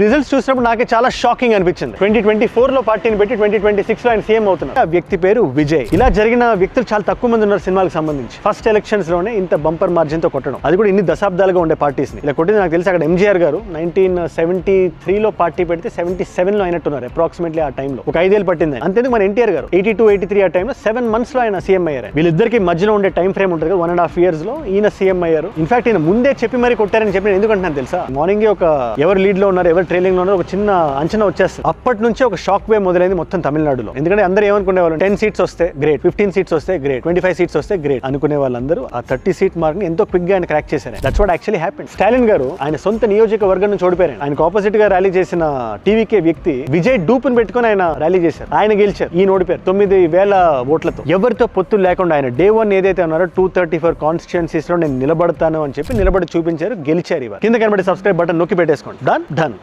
Results చూసినప్పుడు నాకే చాలా షాకింగ్ అనిపించింది. 2024 లో పార్టీని పెట్టి 2026 లో ఆయన సీఎం అవుతున్నారు. ఆ వ్యక్తి పేరు విజయ్. ఇలా జరిగిన వ్యక్తులు చాలా తక్కువ మంది ఉన్నారు సినిమాకి సంబంధించి. ఫస్ట్ ఎలక్షన్స్ లోనే ఇంత బంపర్ మార్జిన్ తో కొట్టడం, అది కూడా ఇన్ని దశాబ్దాలుగా ఉండే పార్టీస్ ని ఇలా కొట్టింది. నాకు తెలిసి అక్కడ ఎంజీఆర్ గారు 1973 లో పార్టీ పెడితే 77 లో అయినట్టున్నారు అప్రాక్సిమేట్లీ. ఆ టైంలో ఒక 5 ఏళ్ళు పట్టింది. అంతేందుకు మన ఎన్టీఆర్ గారు 82, 83 ఆ టైంలో 7 months లో ఆయన సీఎం అయ్యారు. వీళ్ళిద్దరికి మధ్యలో ఉండే టైం ఫ్రేమ్ ఉంటుంది కదా, 1.5 years లో ఈయన సీఎం అయ్యారు. ఇన్ఫాక్ట్ ఈయన ముందే చెప్పి మరీ కొట్టారని చెప్పి ఎందుకంటున్నాను తెలుసా, మార్నింగ్ ఒక ఎవరు లీడ్ లో ఉన్నారు, ఎవరు ట్రైలింగ్ లో ఉన్నారు, ఒక చిన్న అంచనా వచ్చేస్తుంది. అప్పటి నుంచే ఒక షాక్ వేవ్ మొదలైంది మొత్తం తమిళనాడులో. ఎందుకంటే అందరూ ఏమనుకునే వాళ్ళు 10 seats వస్తే గ్రేట్, 15 seats వస్తే గ్రేట్, 25 seats వస్తే గ్రేట్ అనుకునే వాళ్ళందరూ ఆ 30 seat మార్క్ ని ఎంతో క్విక్ గా ఆయన క్రాక్ చేశారు. That's what actually happened. Stalin గారు ఆయన సొంత నియోజకవర్గం నుంచి ఓడిపోయారు. ఆయనకు ఆపోజిట్ గా ర్యాలీ చేసిన టీవీకే వ్యక్తి విజయ్ డూపుని పెట్టుకుని ఆయన ర్యాలీ చేశారు. ఆయన గెలిచారు, ఈయన ఓడిపోయారు 9,000 ఓట్లతో. ఎవరితో పొత్తులు లేకుండా ఆయన Day 1 ఏదైతే ఉన్నారో 234 కాన్స్టిట్యుయెన్సీస్ లో నేను నిలబడతాను అని చెప్పి నిలబడి చూపించారు, గెలిచారు. ఇవాళ కింద కనబడే సబ్స్క్రైబ్ బటన్ నొక్కి పెట్టేసుకోండి. డన్.